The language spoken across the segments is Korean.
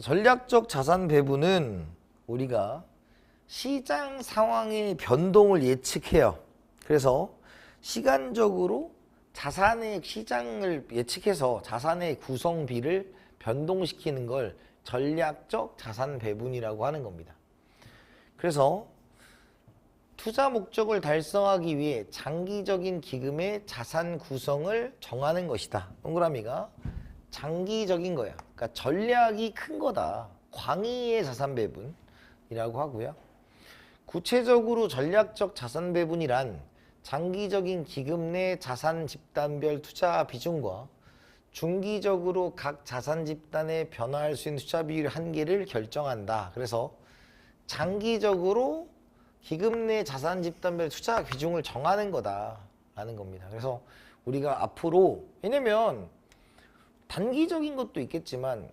전략적 자산 배분은 우리가 시장 상황의 변동을 예측해요. 그래서 시간적으로 자산의 시장을 예측해서 자산의 구성비를 변동시키는 걸 전략적 자산 배분이라고 하는 겁니다. 그래서 투자 목적을 달성하기 위해 장기적인 기금의 자산 구성을 정하는 것이다. 동그라미가 장기적인 거야. 그러니까 전략이 큰 거다. 광의의 자산 배분이라고 하고요. 구체적으로 전략적 자산 배분이란 장기적인 기금 내 자산 집단별 투자 비중과 중기적으로 각 자산 집단에 변화할 수 있는 투자 비율 한계를 결정한다. 그래서 장기적으로 기금 내 자산 집단별 투자 비중을 정하는 거다라는 겁니다. 그래서 우리가 앞으로, 왜냐면 단기적인 것도 있겠지만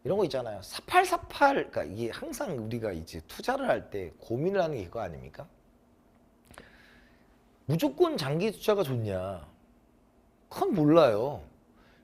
이런 거 있잖아요. 4848, 그러니까 이게 항상 우리가 이제 투자를 할 때 고민을 하는 게 그거 아닙니까? 무조건 장기 투자가 좋냐? 그건 몰라요.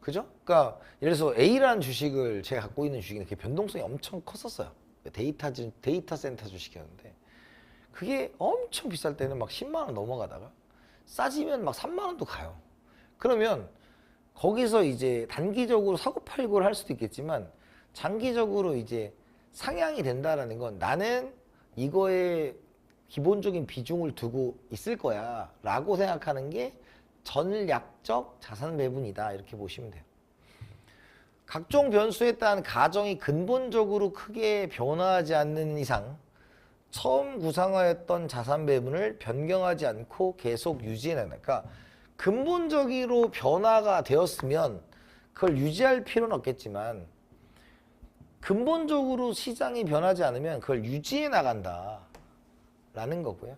그죠? 그러니까 예를 들어서 A라는 주식을 제가 갖고 있는 주식인데 그게 변동성이 엄청 컸었어요. 데이터 센터 주식이었는데 그게 엄청 비쌀 때는 막 10만 원 넘어가다가 싸지면 막 3만 원도 가요. 그러면 거기서 이제 단기적으로 사고팔고를 할 수도 있겠지만 장기적으로 이제 상향이 된다라는 건 나는 이거에 기본적인 비중을 두고 있을 거야 라고 생각하는 게 전략적 자산 배분이다, 이렇게 보시면 돼요. 각종 변수에 따른 가정이 근본적으로 크게 변화하지 않는 이상 처음 구상하였던 자산 배분을 변경하지 않고 계속 유지해낸다. 그러니까 근본적으로 변화가 되었으면 그걸 유지할 필요는 없겠지만 근본적으로 시장이 변하지 않으면 그걸 유지해 나간다 라는 거고요.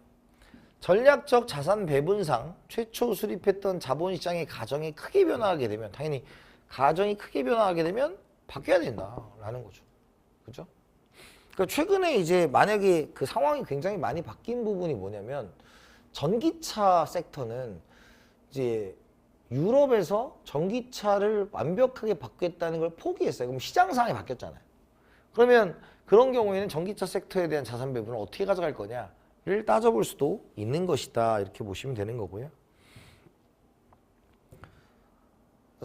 전략적 자산 배분상 최초 수립했던 자본시장의 가정이 크게 변화하게 되면 당연히 가정이 크게 변화하게 되면 바뀌어야 된다라는 거죠. 그죠? 그러니까 최근에 이제 만약에 그 상황이 굉장히 많이 바뀐 부분이 뭐냐면 전기차 섹터는 이제 유럽에서 전기차를 완벽하게 바꾸겠다는 걸 포기했어요. 그럼 시장 상황이 바뀌었잖아요. 그러면 그런 경우에는 전기차 섹터에 대한 자산 배분을 어떻게 가져갈 거냐를 따져볼 수도 있는 것이다, 이렇게 보시면 되는 거고요.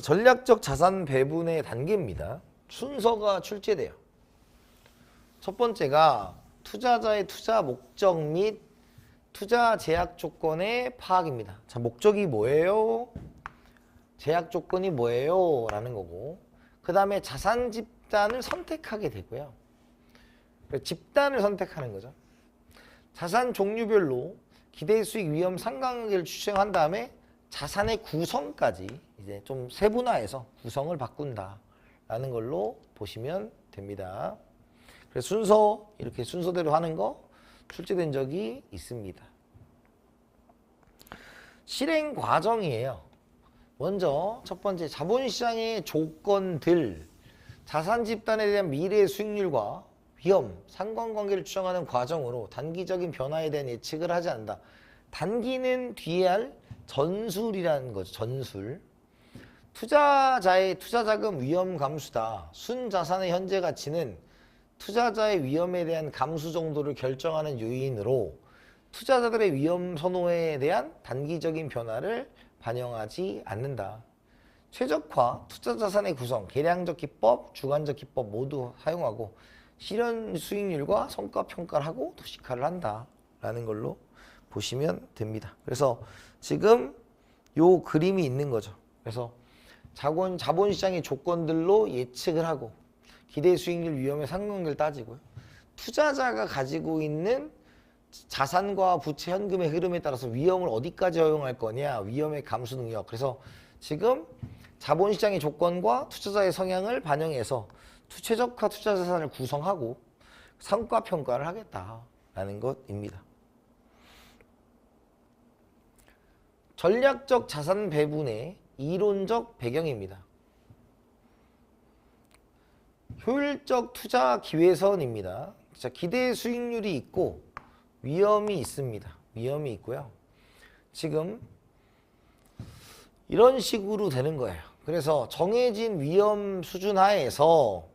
전략적 자산 배분의 단계입니다. 순서가 출제돼요. 첫 번째가 투자자의 투자 목적 및 투자 제약 조건의 파악입니다. 자, 목적이 뭐예요? 제약 조건이 뭐예요? 라는 거고, 그 다음에 자산 집단을 선택하게 되고요. 집단을 선택하는 거죠. 자산 종류별로 기대 수익 위험 상관관계를 추정한 다음에 자산의 구성까지 이제 좀 세분화해서 구성을 바꾼다라는 걸로 보시면 됩니다. 그래서 순서, 이렇게 순서대로 하는 거 출제된 적이 있습니다. 실행 과정이에요. 먼저 첫 번째, 자본시장의 조건들, 자산 집단에 대한 미래 수익률과 위험, 상관관계를 추정하는 과정으로 단기적인 변화에 대한 예측을 하지 않는다. 단기는 뒤에 할 전술이라는 거죠. 전술. 투자자의 투자자금 위험 감수다. 순자산의 현재 가치는 투자자의 위험에 대한 감수 정도를 결정하는 요인으로 투자자들의 위험 선호에 대한 단기적인 변화를 반영하지 않는다. 최적화, 투자자산의 구성, 계량적 기법, 주관적 기법 모두 사용하고 실현 수익률과 성과 평가를 하고 도식화를 한다라는 걸로 보시면 됩니다. 그래서 지금 요 그림이 있는 거죠. 그래서 자본시장의 조건들로 예측을 하고 기대 수익률 위험의 상관관계를 따지고요. 투자자가 가지고 있는 자산과 부채 현금의 흐름에 따라서 위험을 어디까지 허용할 거냐, 위험의 감수 능력. 그래서 지금 자본시장의 조건과 투자자의 성향을 반영해서 최적화 투자 자산을 구성하고 성과 평가를 하겠다라는 것입니다. 전략적 자산 배분의 이론적 배경입니다. 효율적 투자 기회선입니다. 자, 기대 수익률이 있고 위험이 있습니다. 위험이 있고요. 지금 이런 식으로 되는 거예요. 그래서 정해진 위험 수준 하에서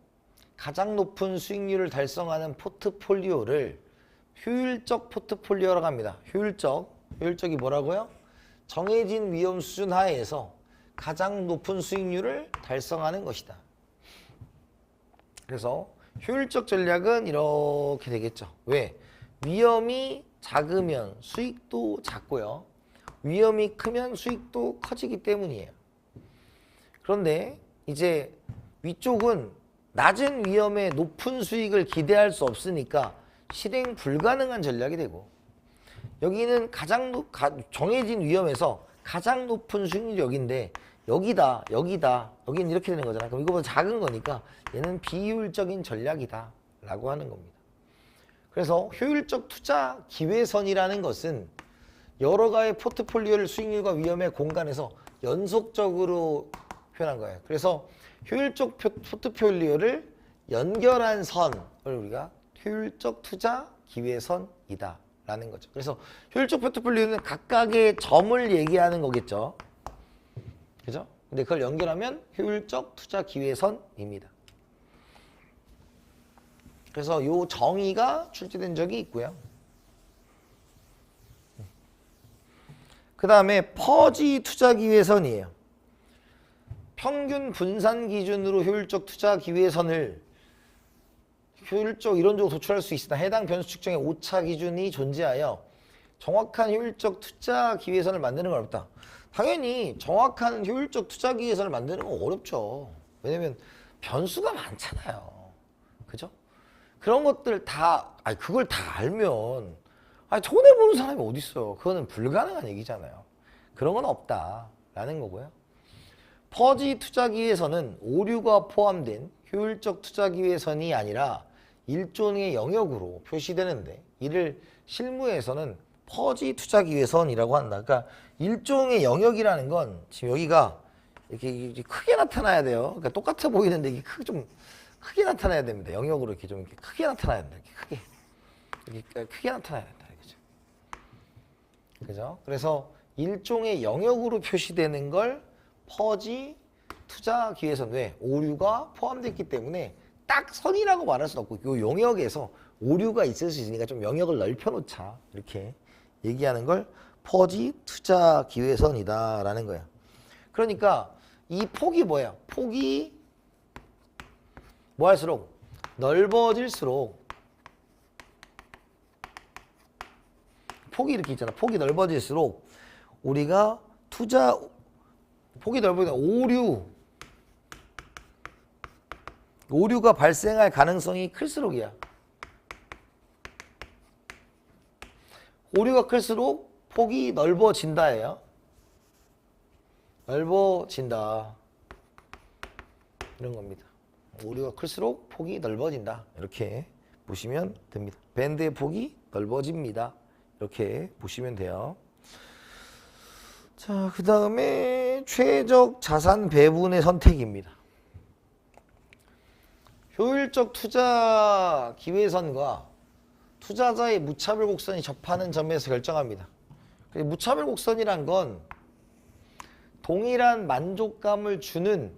가장 높은 수익률을 달성하는 포트폴리오를 효율적 포트폴리오라고 합니다. 효율적이 뭐라고요? 정해진 위험 수준 하에서 가장 높은 수익률을 달성하는 것이다. 그래서 효율적 전략은 이렇게 되겠죠. 왜? 위험이 작으면 수익도 작고요. 위험이 크면 수익도 커지기 때문이에요. 그런데 이제 위쪽은 낮은 위험에 높은 수익을 기대할 수 없으니까 실행 불가능한 전략이 되고, 여기는 정해진 위험에서 가장 높은 수익률이 여기인데 여기는 이렇게 되는 거잖아. 그럼 이거보다 작은 거니까 얘는 비효율적인 전략이다 라고 하는 겁니다. 그래서 효율적 투자 기회선이라는 것은 여러 가지 포트폴리오를 수익률과 위험의 공간에서 연속적으로 표현한 거예요. 그래서 효율적 포트폴리오를 연결한 선을 우리가 효율적 투자 기회선이다 라는 거죠. 그래서 효율적 포트폴리오는 각각의 점을 얘기하는 거겠죠. 그죠? 근데 그걸 연결하면 효율적 투자 기회선입니다. 그래서 요 정의가 출제된 적이 있고요. 그 다음에 퍼지 투자 기회선이에요. 평균 분산 기준으로 효율적 투자 기회선을 효율적 이론적으로 도출할 수 있으나 해당 변수 측정의 오차 기준이 존재하여 정확한 효율적 투자 기회선을 만드는 건 어렵다. 당연히 정확한 효율적 투자 기회선을 만드는 건 어렵죠. 왜냐면 변수가 많잖아요. 그죠? 그런 것들 그걸 다 알면 손해보는 사람이 어디 있어요. 그거는 불가능한 얘기잖아요. 그런 건 없다라는 거고요. 퍼지 투자 기회선은 오류가 포함된 효율적 투자 기회선이 아니라 일종의 영역으로 표시되는데 이를 실무에서는 퍼지 투자 기회선이라고 한다. 그러니까 일종의 영역이라는 건 지금 여기가 이렇게 크게 나타나야 돼요. 그러니까 똑같아 보이는데 이게 좀 크게 나타나야 됩니다. 영역으로 이렇게 좀 크게 나타나야 된다. 이렇게 크게 나타나야 된다. 그죠? 그래서 일종의 영역으로 표시되는 걸 퍼지 투자 기회선, 왜? 오류가 포함되어 있기 때문에 딱 선이라고 말할 수는 없고 이 영역에서 오류가 있을 수 있으니까 좀 영역을 넓혀놓자 이렇게 얘기하는 걸 퍼지 투자 기회선이다 라는 거예요. 그러니까 이 폭이 뭐예요? 폭이 뭐 할수록 넓어질수록 폭이 이렇게 있잖아. 폭이 넓어질수록 우리가 폭이 넓어지면 오류가 발생할 가능성이 클수록이야. 오류가 클수록 폭이 넓어진다예요. 넓어진다. 이런 겁니다. 오류가 클수록 폭이 넓어진다. 이렇게 보시면 됩니다. 밴드의 폭이 넓어집니다. 이렇게 보시면 돼요. 자, 그 다음에 최적 자산 배분의 선택입니다. 효율적 투자 기회선과 투자자의 무차별 곡선이 접하는 점에서 결정합니다. 무차별 곡선이란 건 동일한 만족감을 주는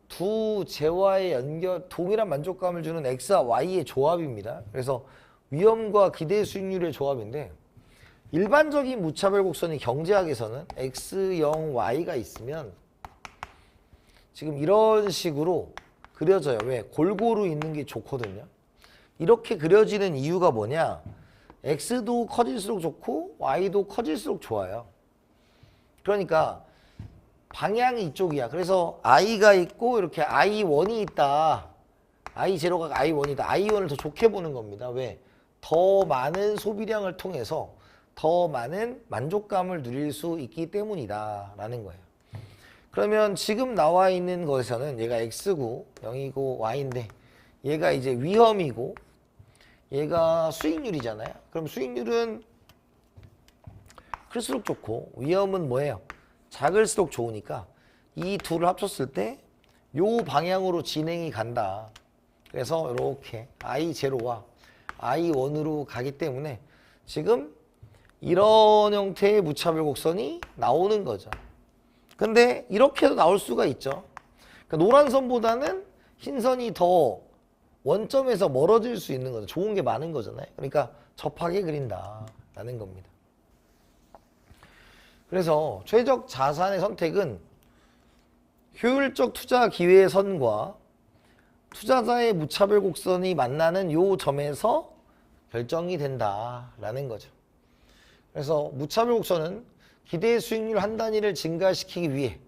두 재와의 동일한 만족감을 주는 X와 Y의 조합입니다. 그래서 위험과 기대 수익률의 조합인데, 일반적인 무차별 곡선의 경제학에서는 X, 0, Y가 있으면 지금 이런 식으로 그려져요. 왜? 골고루 있는 게 좋거든요. 이렇게 그려지는 이유가 뭐냐? X도 커질수록 좋고 Y도 커질수록 좋아요. 그러니까 방향이 이쪽이야. 그래서 I가 있고 이렇게 I1이 있다. I0가 I1이다. I1을 더 좋게 보는 겁니다. 왜? 더 많은 소비량을 통해서 더 많은 만족감을 누릴 수 있기 때문이다 라는 거예요. 그러면 지금 나와 있는 것에서는 얘가 X고 0이고 Y인데 얘가 이제 위험이고 얘가 수익률이잖아요. 그럼 수익률은 클수록 좋고 위험은 뭐예요? 작을수록 좋으니까 이 둘을 합쳤을 때 요 방향으로 진행이 간다. 그래서 이렇게 I0와 I1으로 가기 때문에 지금 이런 형태의 무차별 곡선이 나오는 거죠. 근데 이렇게도 나올 수가 있죠. 그러니까 노란 선보다는 흰 선이 더 원점에서 멀어질 수 있는 거죠. 좋은 게 많은 거잖아요. 그러니까 접하게 그린다라는 겁니다. 그래서 최적 자산의 선택은 효율적 투자 기회의 선과 투자자의 무차별 곡선이 만나는 요 점에서 결정이 된다라는 거죠. 그래서 무차별 곡선은 기대 수익률 한 단위를 증가시키기 위해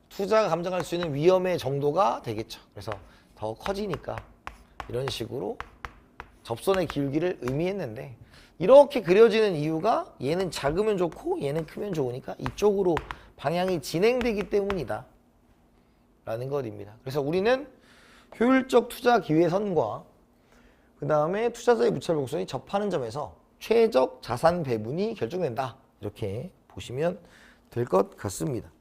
투자가 감당할 수 있는 위험의 정도가 되겠죠. 그래서 더 커지니까 이런 식으로 접선의 기울기를 의미했는데, 이렇게 그려지는 이유가 얘는 작으면 좋고 얘는 크면 좋으니까 이쪽으로 방향이 진행되기 때문이다 라는 것입니다. 그래서 우리는 효율적 투자 기회선과 그 다음에 투자자의 무차별 곡선이 접하는 점에서 최적 자산 배분이 결정된다, 이렇게 보시면 될 것 같습니다.